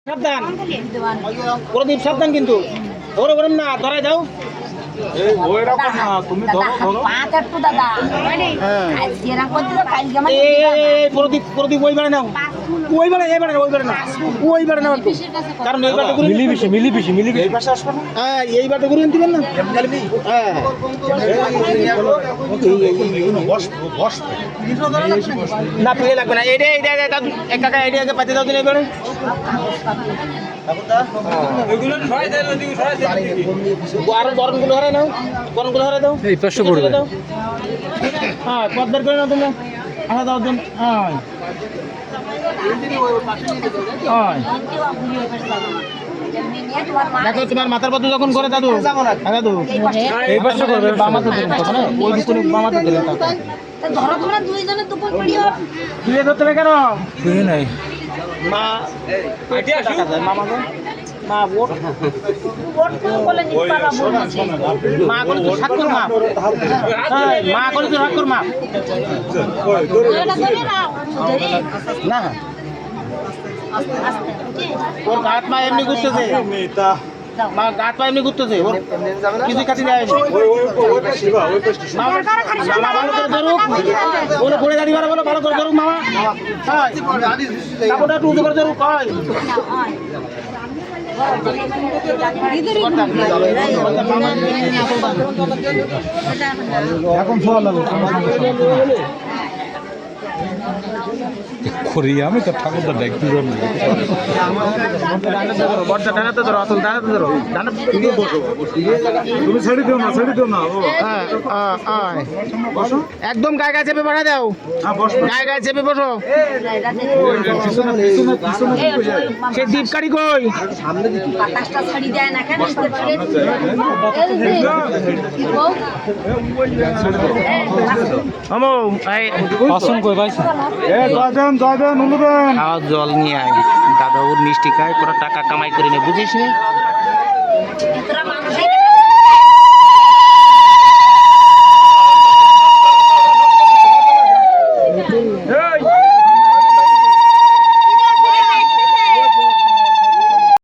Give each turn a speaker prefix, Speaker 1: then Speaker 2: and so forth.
Speaker 1: সাবধান প্রদীপ সাবধান কিন্তু ওরে ওরম না ধরাই দাও তুমি প্রদীপ প্রদীপ ওই বেড়ে নাও ওই বেড়ে এই বেড়ে ওই বেড়ে না ওই বেড়ে নাও কারণ এই বারটা মিলি এই পাশে আসবে না হ্যাঁ এই বারটা ঘুরে দিবেন না হ্যাঁ না পেয়ে লাগবে না এইটা এইটা দাদু এক কাকা এইটা আগে পাতে দাও দিন এই বেড়ে আরো গরমগুলো হারাই নাও গরমগুলো হারাই দাও এই পাশে পড়বে হ্যাঁ পদ্মার করে নাও তোমরা আনা দাও দিন হ্যাঁ দেখো তোমার মাথার পথে যখন করে দাদু দাদু এই পাশে করবে বামাতে দিলেন কথা না ওই দুপুরে বামাতে দিলেন
Speaker 2: ধরো তোমরা দুইজনে দুপুর পড়িও
Speaker 1: তুই ধরতে কেন
Speaker 3: তুই নাই
Speaker 1: মা আইডিয়া টাকা দেয় মামা মা ভোট
Speaker 2: ভোট কোলে নিতে পারবা বলছে
Speaker 1: মা করে তো ঠাকুর মা মা করে তো ঠাকুর মা
Speaker 2: এটা করে না
Speaker 1: না ওর গাত মা এমনি ঘুরতেছে মা গাত পা এমনি ঘুরতেছে ওর কিছু কাটি দেয় মামা ভালো করে ধরুক বলে পড়ে দাঁড়িয়ে বলো ভালো করে ধরুক মামা কাপড়টা একটু উঁচু করে ধরুক হয় এখন শোয়া লাগবে
Speaker 3: আমি তো ঠাকুরটা দেখতে যাবো তুমি ছেড়ে দিও না
Speaker 1: একদম গায়ে গায়ে চেপে বসা দাও গায়ে গায়ে চেপে বসো সে দীপকারি কই
Speaker 2: বাতাসটা ছাড়ি যায় না কেন
Speaker 1: জল নিয়ে আয় দাদা ওর মিষ্টি খায় কোনো টাকা কামাই করে নে বুঝিস নি